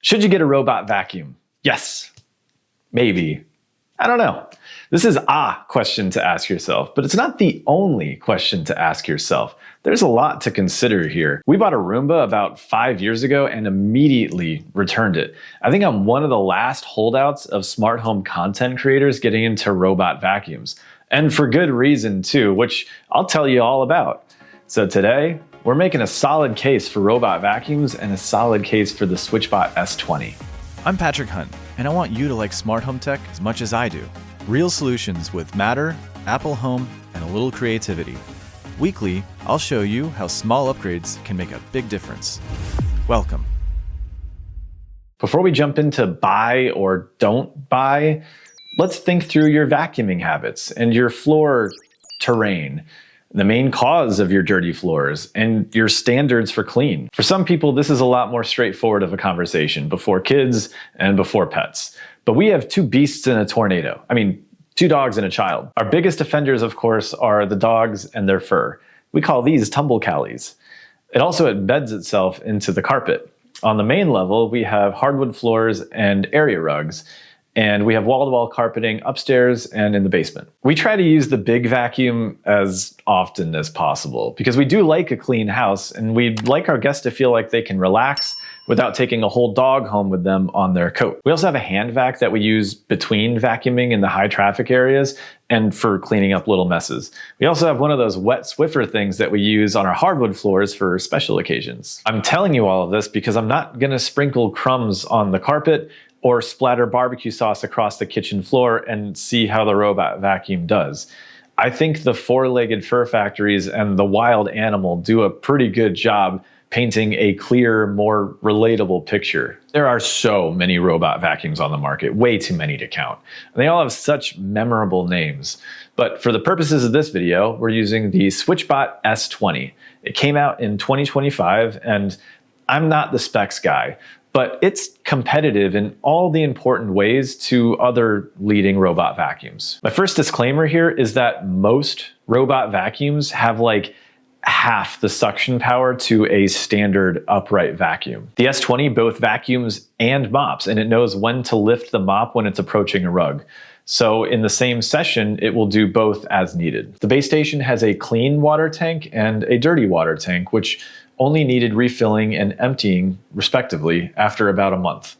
Should you get a robot vacuum? Yes. Maybe. I don't know. This is a question to ask yourself, but it's not the only question to ask yourself. There's a lot to consider here. We bought a Roomba about 5 years ago and immediately returned it. I think I'm one of the last holdouts of smart home content creators getting into robot vacuums. And for good reason too, which I'll tell you all about. So today, we're making a solid case for robot vacuums and a solid case for the SwitchBot S20. I'm Patrick Hunt, and I want you to like smart home tech as much as I do. Real solutions with Matter, Apple Home, and a little creativity. Weekly, I'll show you how small upgrades can make a big difference. Welcome. Before we jump into buy or don't buy, let's think through your vacuuming habits and your floor terrain, the main cause of your dirty floors, and your standards for clean. For some people, this is a lot more straightforward of a conversation before kids and before pets. But we have two beasts in a tornado. I mean, two dogs and a child. Our biggest offenders, of course, are the dogs and their fur. We call these tumble callies. It also embeds itself into the carpet. On the main level, we have hardwood floors and area rugs. And we have wall-to-wall carpeting upstairs and in the basement. We try to use the big vacuum as often as possible because we do like a clean house and we'd like our guests to feel like they can relax without taking a whole dog home with them on their coat. We also have a hand vac that we use between vacuuming in the high traffic areas and for cleaning up little messes. We also have one of those wet Swiffer things that we use on our hardwood floors for special occasions. I'm telling you all of this because I'm not gonna sprinkle crumbs on the carpet or splatter barbecue sauce across the kitchen floor and see how the robot vacuum does. I think the four-legged fur factories and the wild animal do a pretty good job painting a clear, more relatable picture. There are so many robot vacuums on the market, way too many to count. And they all have such memorable names. But for the purposes of this video, we're using the SwitchBot S20. It came out in 2025, and I'm not the specs guy, but it's competitive in all the important ways to other leading robot vacuums. My first disclaimer here is that most robot vacuums have like half the suction power to a standard upright vacuum. The S20 both vacuums and mops, and it knows when to lift the mop when it's approaching a rug. So in the same session, it will do both as needed. The base station has a clean water tank and a dirty water tank, which only needed refilling and emptying, respectively, after about a month.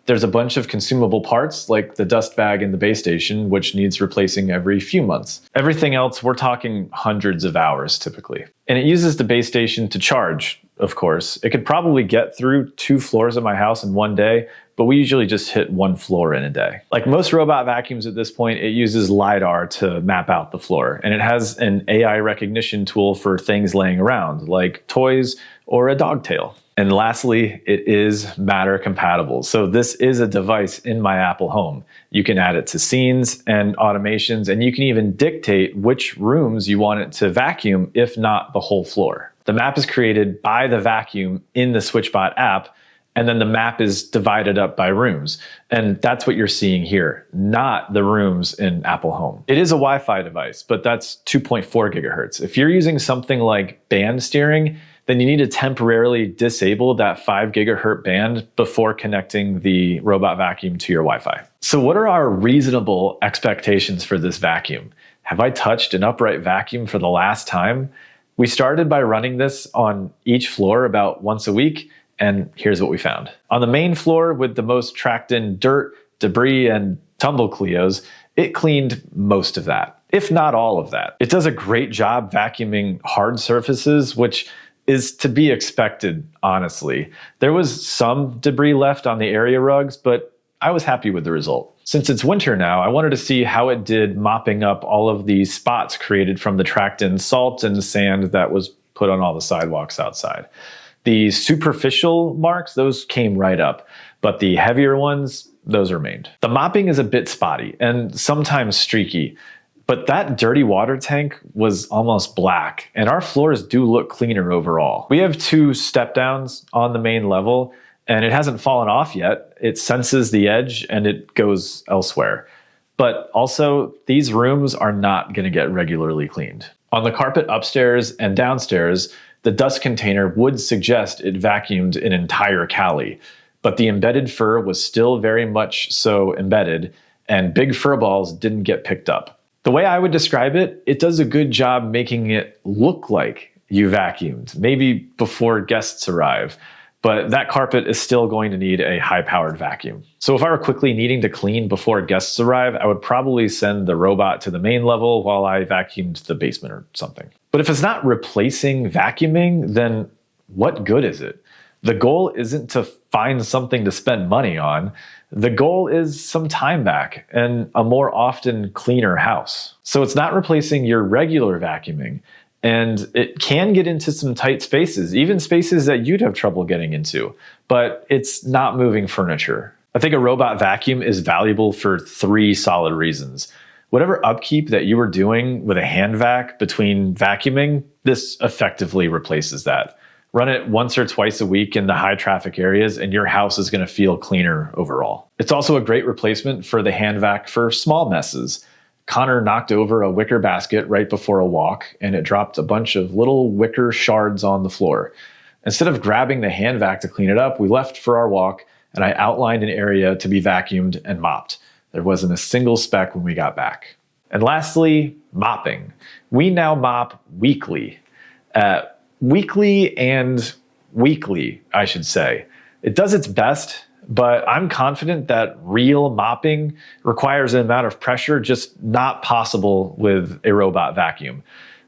There's a bunch of consumable parts, like the dust bag in the base station, which needs replacing every few months. Everything else, we're talking hundreds of hours, typically. And it uses the base station to charge, of course. It could probably get through 2 floors of my house in one day, but we usually just hit 1 floor in a day. Like most robot vacuums at this point, it uses LiDAR to map out the floor, and it has an AI recognition tool for things laying around, like toys or a dog tail. And lastly, it is Matter compatible. So this is a device in my Apple Home. You can add it to scenes and automations, and you can even dictate which rooms you want it to vacuum, if not the whole floor. The map is created by the vacuum in the SwitchBot app, and then the map is divided up by rooms. And that's what you're seeing here, not the rooms in Apple Home. It is a Wi-Fi device, but that's 2.4 gigahertz. If you're using something like band steering, then you need to temporarily disable that 5 gigahertz band before connecting the robot vacuum to your Wi-Fi. So what are our reasonable expectations for this vacuum? Have I touched an upright vacuum for the last time? We started by running this on each floor about once a week, and here's what we found. On the main floor with the most tracked in dirt, debris, and tumble Cleos, it cleaned most of that, if not all of that. It does a great job vacuuming hard surfaces, which is to be expected, honestly. There was some debris left on the area rugs, but I was happy with the result. Since it's winter now, I wanted to see how it did mopping up all of these spots created from the tracked in salt and sand that was put on all the sidewalks outside. The superficial marks, those came right up, but the heavier ones, those remained. The mopping is a bit spotty and sometimes streaky, but that dirty water tank was almost black, and our floors do look cleaner overall. We have 2 step downs on the main level, and it hasn't fallen off yet. It senses the edge and it goes elsewhere. But also, these rooms are not going to get regularly cleaned. On the carpet upstairs and downstairs, the dust container would suggest it vacuumed an entire Cali. but the embedded fur was still very much so embedded, and big fur balls didn't get picked up. The way I would describe it, it does a good job making it look like you vacuumed, maybe before guests arrive, but that carpet is still going to need a high-powered vacuum. So if I were quickly needing to clean before guests arrive, I would probably send the robot to the main level while I vacuumed the basement or something. But if it's not replacing vacuuming, then what good is it? The goal isn't to find something to spend money on. The goal is some time back and a more often cleaner house. So it's not replacing your regular vacuuming, and it can get into some tight spaces, even spaces that you'd have trouble getting into, but it's not moving furniture. I think a robot vacuum is valuable for 3 solid reasons. Whatever upkeep that you were doing with a hand vac between vacuuming, this effectively replaces that. Run it once or twice a week in the high traffic areas and your house is going to feel cleaner overall. It's also a great replacement for the hand vac for small messes. Connor knocked over a wicker basket right before a walk and it dropped a bunch of little wicker shards on the floor. Instead of grabbing the hand vac to clean it up, we left for our walk and I outlined an area to be vacuumed and mopped. There wasn't a single speck when we got back. And lastly, mopping. We now mop weekly. Weekly and weekly, I should say. It does its best, but I'm confident that real mopping requires an amount of pressure just not possible with a robot vacuum.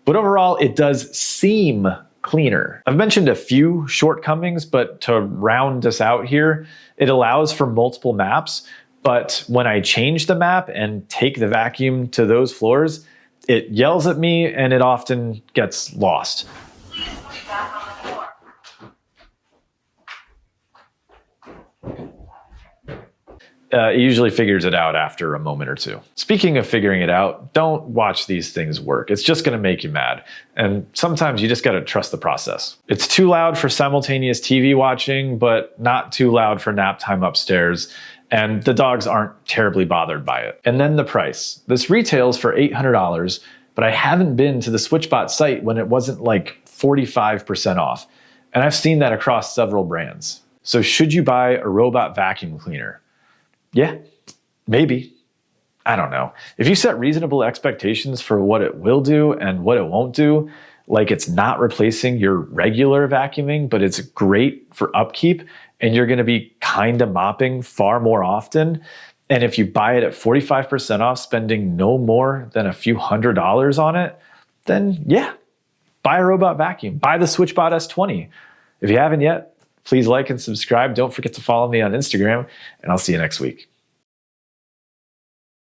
But overall, it does seem cleaner. I've mentioned a few shortcomings, but to round us out here, it allows for multiple maps, but when I change the map and take the vacuum to those floors, it yells at me and it often gets lost. It usually figures it out after a moment or two. Speaking of figuring it out, don't watch these things work. It's just gonna make you mad. And sometimes you just gotta trust the process. It's too loud for simultaneous TV watching, but not too loud for nap time upstairs. And the dogs aren't terribly bothered by it. And then the price. This retails for $800, but I haven't been to the SwitchBot site when it wasn't like 45% off. And I've seen that across several brands. So should you buy a robot vacuum cleaner? Yeah, maybe. I don't know. If you set reasonable expectations for what it will do and what it won't do, like it's not replacing your regular vacuuming, but it's great for upkeep and you're gonna be kind of mopping far more often. And if you buy it at 45% off, spending no more than a few $100s on it, then yeah, buy a robot vacuum. Buy the SwitchBot S20. If you haven't yet, please like and subscribe. Don't forget to follow me on Instagram, and I'll see you next week.